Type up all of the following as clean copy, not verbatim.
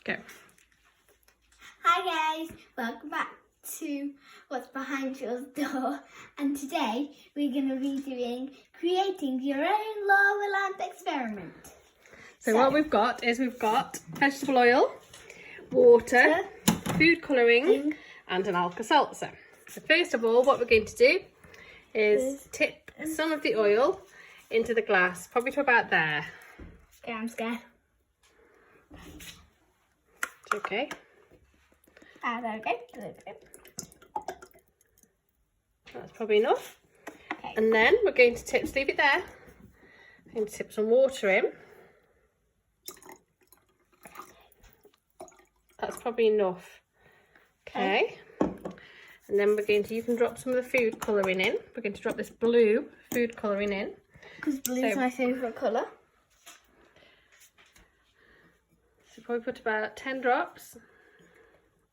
Go. Hi guys, welcome back to What's Behind Your Door, and today we're going to be doing creating your own lava lamp experiment. So what we've got is vegetable oil, water, food colouring and an Alka-seltzer. So first of all, what we're going to do is tip some of the oil into the glass, probably to about there. Okay, I'm scared. It's okay. There we go. That's probably enough. Okay. And then we're going to tip, leave it there. I'm going to tip some water in. That's probably enough. Okay. And then we're going to, you can drop some of the food colouring in. We're going to drop this blue food colouring in. Because blue is my favourite colour. So probably put about 10 drops.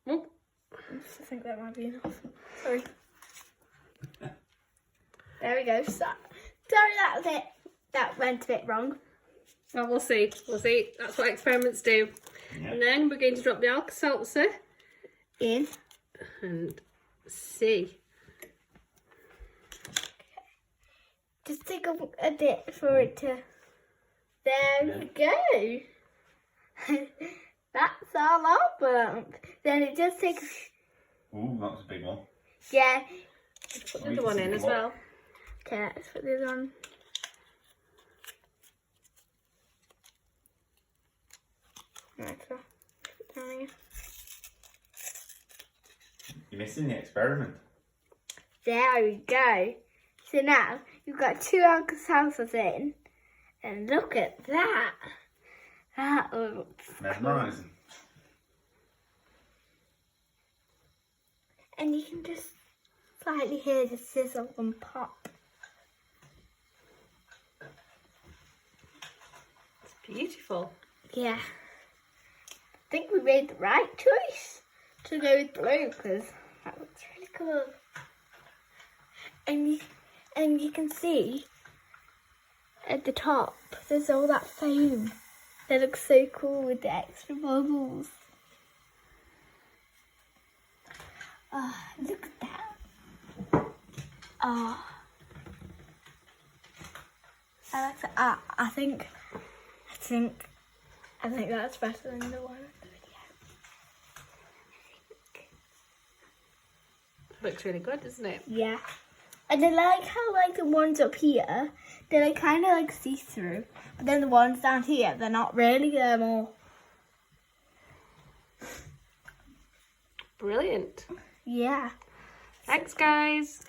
Oh. I think that might be enough. Sorry. There we go. Sorry, that went a bit wrong. Well, we'll see. We'll see. That's what experiments do. Yeah. And then we're going to drop the Alka-seltzer in and see. Just take a bit for it to. There we go. That's our lava lamp. Then it just takes. Ooh, that's a big one. Yeah. Let's put the other one in as well. Okay, let's put this on. Right, so put it down here. You're missing the experiment. There we go. So now you've got 2 Alka-seltzers in, and look at that. That looks mesmerising. And you can just slightly hear the sizzle and pop. It's beautiful. Yeah. I think we made the right choice to go with blue because that looks really cool. And you can see at the top there's all that foam. That looks so cool with the extra bubbles. Oh, look at that. Oh. I like that. I think that's better than the one in the video. Looks really good, doesn't it? Yeah. And I like how like the ones up here, they're like kind of like see-through. But then the ones down here, they're not really, they're more. Brilliant. Yeah. Thanks, guys.